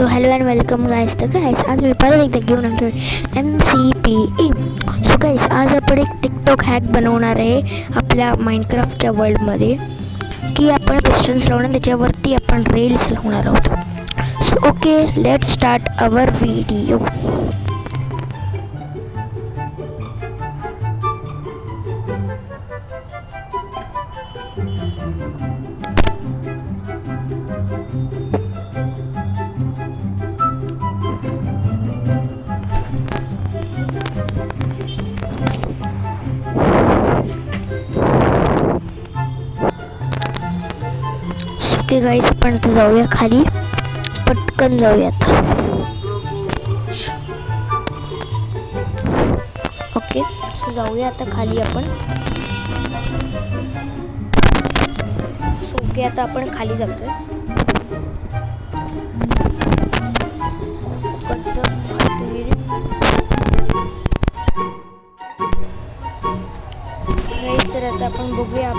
So hello and welcome guys. तर guys आज मी परत एकदा घेऊन आलो MCPE. सो गाईज आज आपण एक टिकटॉक हॅक बनवणार आहे आपल्या माइनक्राफ्टच्या वर्ल्डमध्ये, की आपण पिस्टन्स लावणार त्याच्यावरती आपण रेल्स लावणार आहोत. So okay, let's start our video. ते गाईज आपण आता जाऊया खाली, पटकन जाऊयात. ओके, सो जाऊया आता खाली आपण. सो ओके, आता आपण खाली जातोय. तर आता आपण बघूया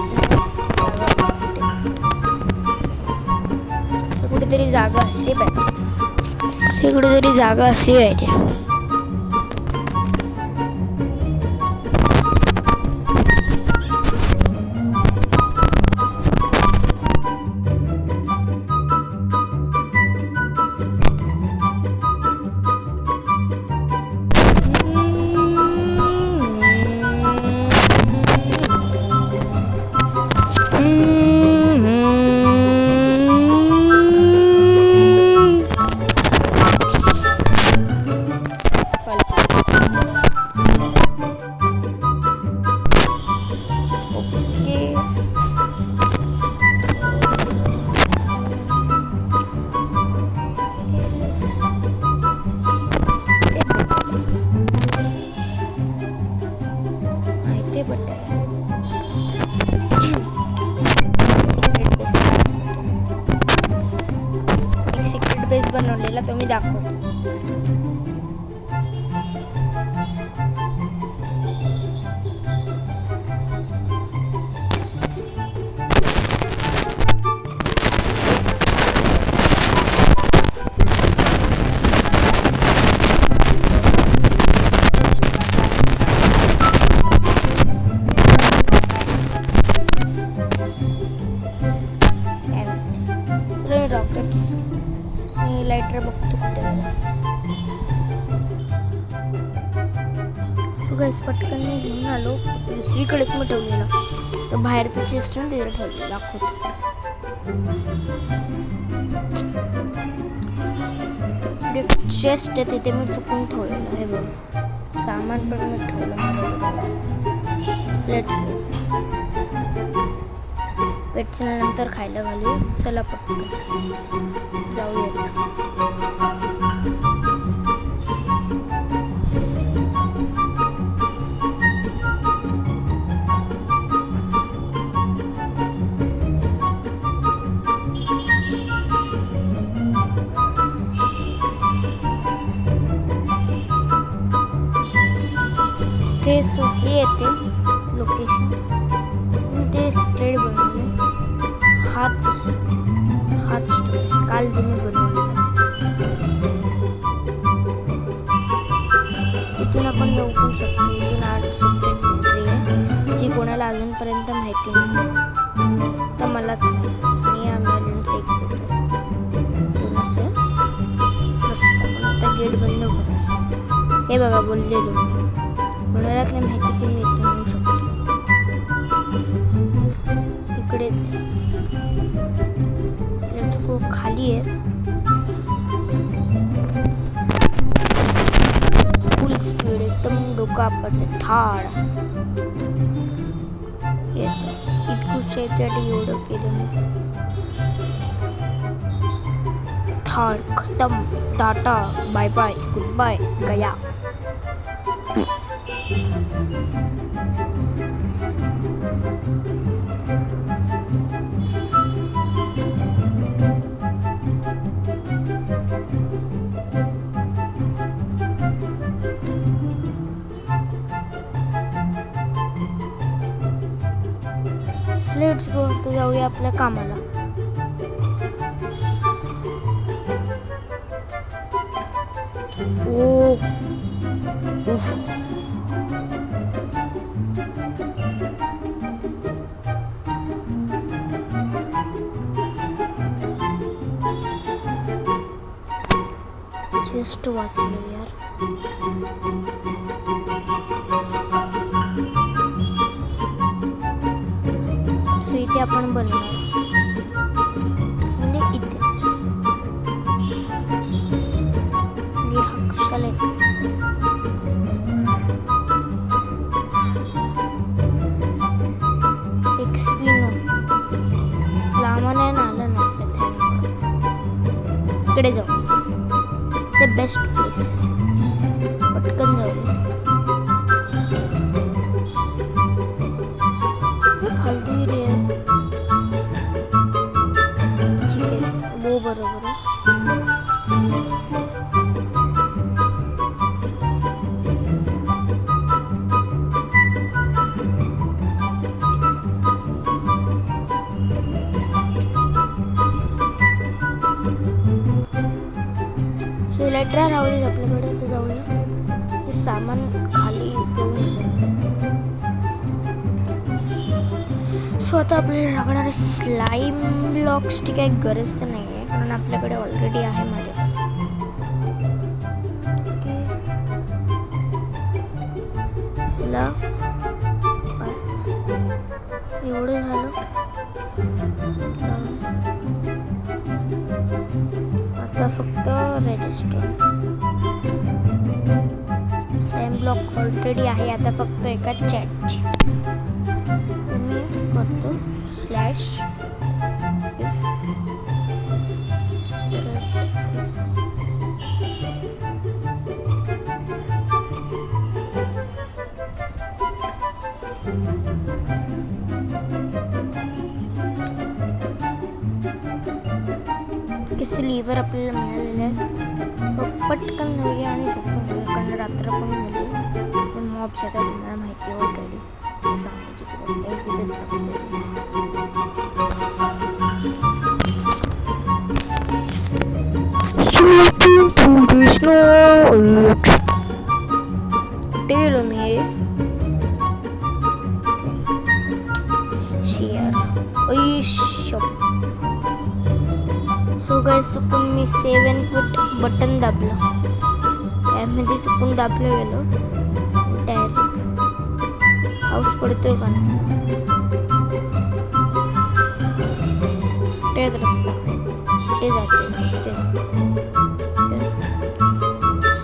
कुठेतरी जागा असली पाहिजे. कुठेतरी जागा असली पाहिजे. बेस बनवलेला तुम्ही दाखवतो. रॉकेट्स लाइटर बघतो कुठे गाइस. पटकन मी घेऊन आलो. दुसरीकडेच मग ठेवलेला, तर बाहेरचं चेस्ट तिथे ठेवलेलं दाखवतो. चेस्ट आहे तिथे मी चुकून ठेवलेलं आहे बघ. सामान पण मी ठेवलं. पेट्स नंतर खायला घालू. चला पटकन जाऊयात. ते हे येते लोकेशन. ते स्प्रेड बनवले. हाच काल तुम्ही बनवले. इथून आपण जाऊ पण शकतो. इथून 8 सेकंड एंट्री आहे, जी कोणाला अजूनपर्यंत माहिती नाही. तर मलाच आणि आम्हाला एक सेकंड पण आता गेट बंद करू. हे बघा, बोललेलो कोणाला नाही माहिती की मी इथून येऊ शकतो. इकडेच खाली आहे. फुल स्पीड एकदम डोकं आपटले. थाड इतकुच एवढं केलं मी. थाड खतम. Tata bye bye goodbye गया. Let's go. तर जाऊया आपल्या कामाला. ओ उफ. जस्ट वाचलं यार. सो इथे आपण बनवणार म्हणजे इथेच. म्हणजे हा कशाला येतो? एक्सपिनो लांब नाही ना आलं ना इकडे जाऊ. The best place. पटकन जाऊया. हल्दी रे. ठीक आहे. वो बरोबर आहे. लेटर राहू दे आपल्याकडे. तर जाऊया. ते सामान खाली देऊन. सो आता आपल्याला लागणार आहे स्लाईम ब्लॉक्सची काही गरज तर नाही आहे कारण आपल्याकडे ऑलरेडी आहे माझ्या. बस एवढं झालं. आता फक्त रेजिस्टर. स्लाईम ब्लॉक ऑलरेडी आहे. आता फक्त एका चॅटची मी करतो स्लॅश कसे लिव्हर आपल्याला मिळालेले आहे. पटकन जाऊया आणि झोपून घेऊया कारण रात्र पण झाली. पण मॉब्स येतात तुम्हाला माहिती आहे ऑलरेडी. सांगायची गेलो मी सो गाइस चुकून मी 7 फूट बटन दाबलं. त्यामध्ये चुकून दाबलं गेलो. डायरेक्ट हाऊस पडतोय का तेच रस्ता ते जाते ते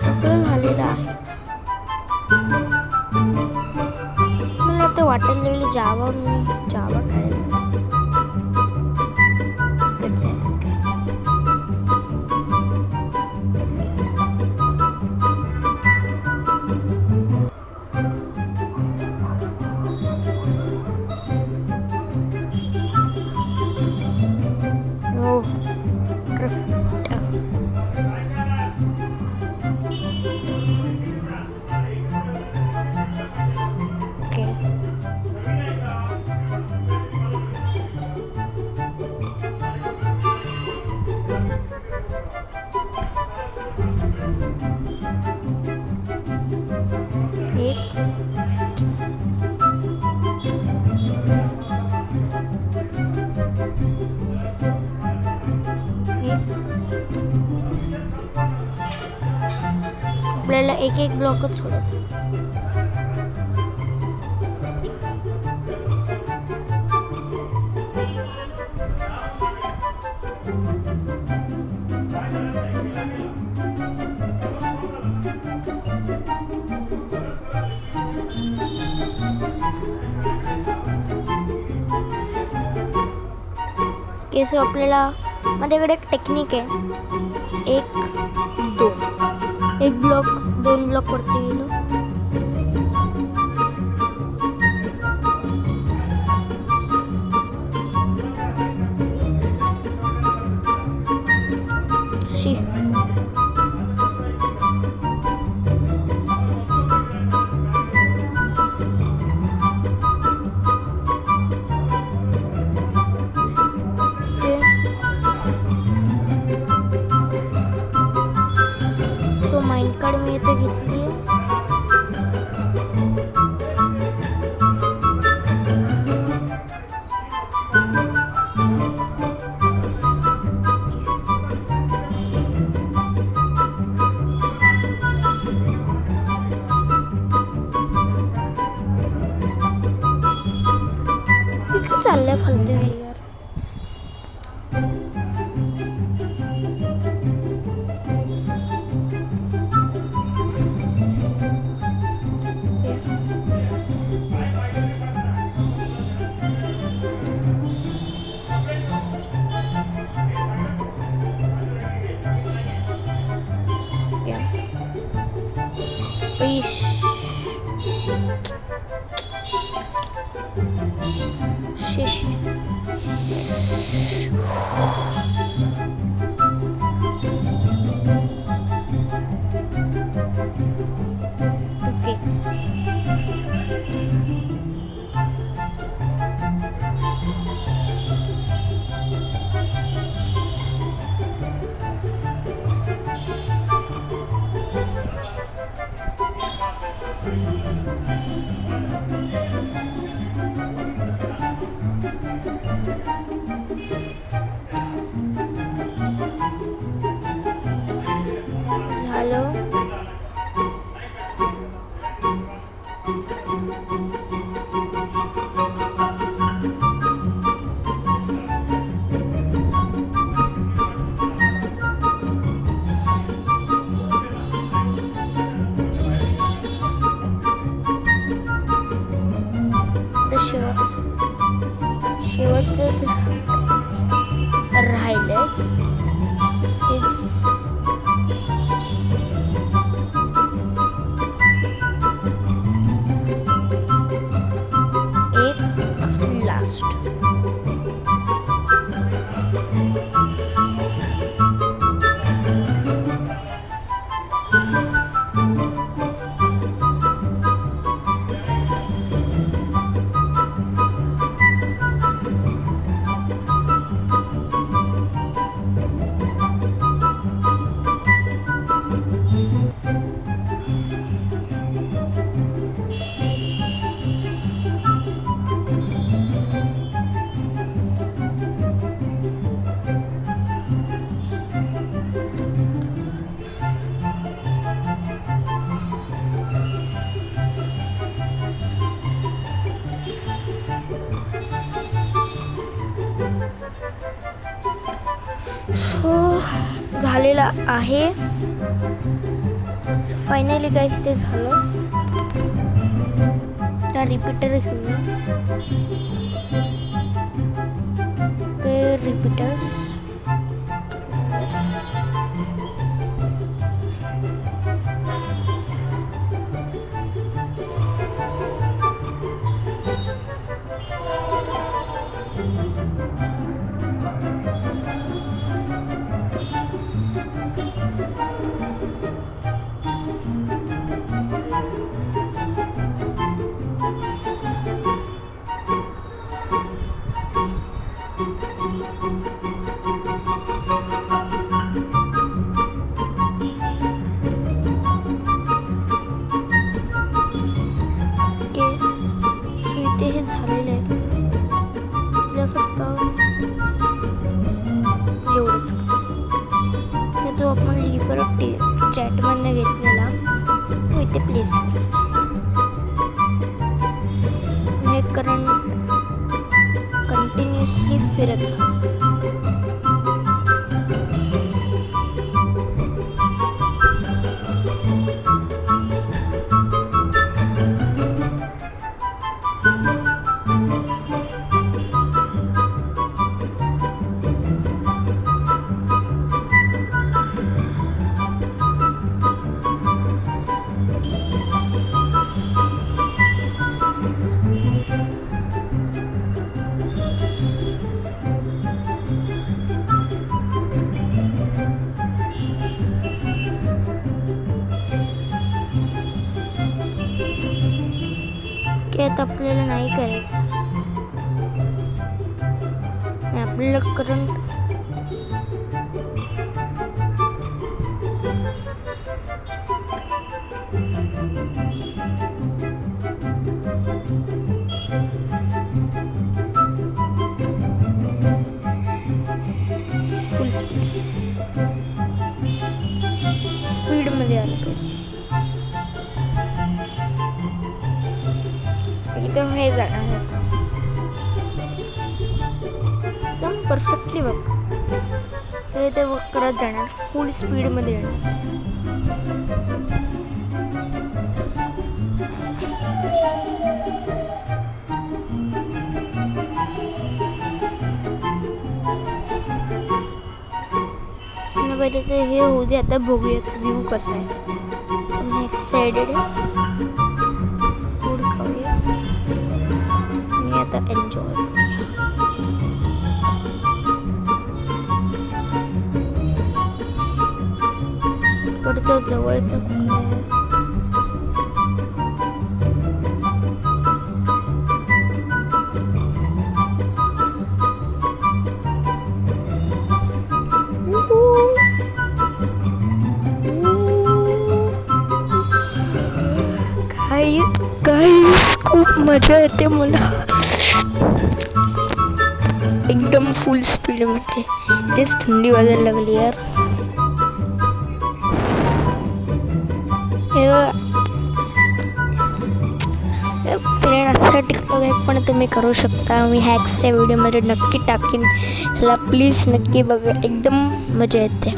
सगळं झालेलं आहे. मला ते वाटायला लागले जावा खेळायला. आपल्याला एक ब्लॉकच सोडत. सो आपल्याला माझ्याकडे एक टेक्निक आहे. 1 ब्लॉक 2 ब्लॉक वरती गेलो. मी इथे घेतली चाललंय फालतू घरी यार. शेवटचं राहिलंय एक लास्ट. झालेला आहे फायनली गाइस. ते झालं. त्या रिपीटर घेऊया. ते रिपीटर्स चॅट मधनं घेतलेला तो इथे प्लेस हे करंट कंटिन्युअसली फिरत राहा. आपल्याला नाही करायचं. आपल्याला करंट ते बघ, हे ते करत जाणार, फुल स्पीडमध्ये येणार. पहिले तर हे होऊ दे, आता बघूयात व्ह्यू कसा आहे. एक्साइटेड आहे, फूड खाऊया. मी आता एन्जॉय पडतं जवळचं कुठलं. खूप मजा येते मला, एकदम फुल स्पीड मध्ये. तेच थंडी वाजायला लागली यार. फ्रेंड, असा टिकटॉक हॅक पण तुम्ही करू शकता. मी हॅक्सच्या व्हिडिओमध्ये नक्की टाकीन, ह्याला प्लीज नक्की बघा, एकदम मजा येते.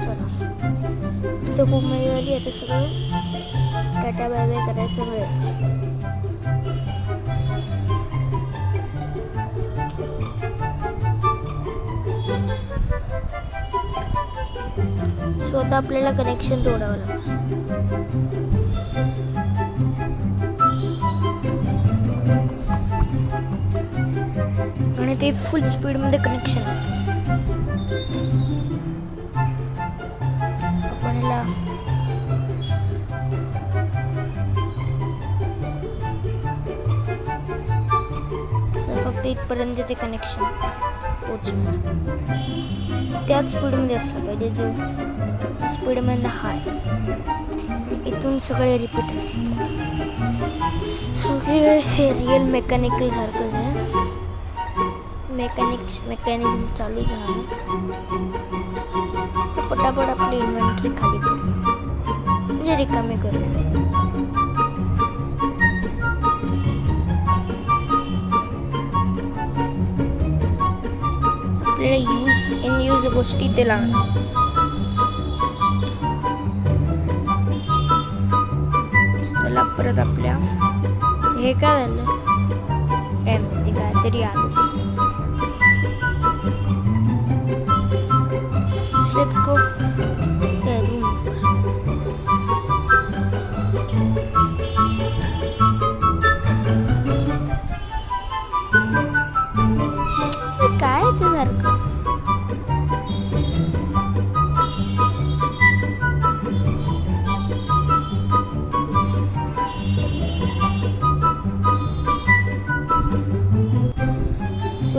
चला, इथं खूप मजा झाली. आता सगळं टाटा बाय बाय करायचं वेळ. स्वतः आपल्याला कनेक्शन तोडावं लागतं. आणि ते फुल स्पीड मध्ये कनेक्शन होतं. आपण याला फक्त इथपर्यंत ते कनेक्शन पोहोचणार. त्याच स्पीडमध्ये असलं पाहिजे जो स्पीडमध्ये हाय. इथून सगळे रिपीटर्स येतात. सगळे रिअल मेकॅनिकल सारखंच आहे. मेकॅनिझम चालू झालं. पटापट आपली इन्व्हेंटरी खाली करूया, म्हणजे रिकामी करूया. आपल्याला यूज गोष्टी ते लागणार. चला परत आपल्या हे काय झालं ते काहीतरी आलं. Let's go. काय ते सारखं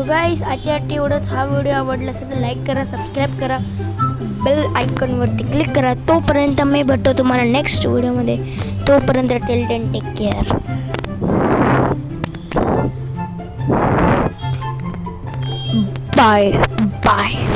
गाइस, आजच्या एवढंच. हा व्हिडिओ आवडला असेल तर लाईक करा, सबस्क्राईब करा, बेल आयकॉनवरती क्लिक करा. तोपर्यंत मी भेटतो तुम्हाला नेक्स्ट व्हिडिओमध्ये. तोपर्यंत till then take care. Bye bye.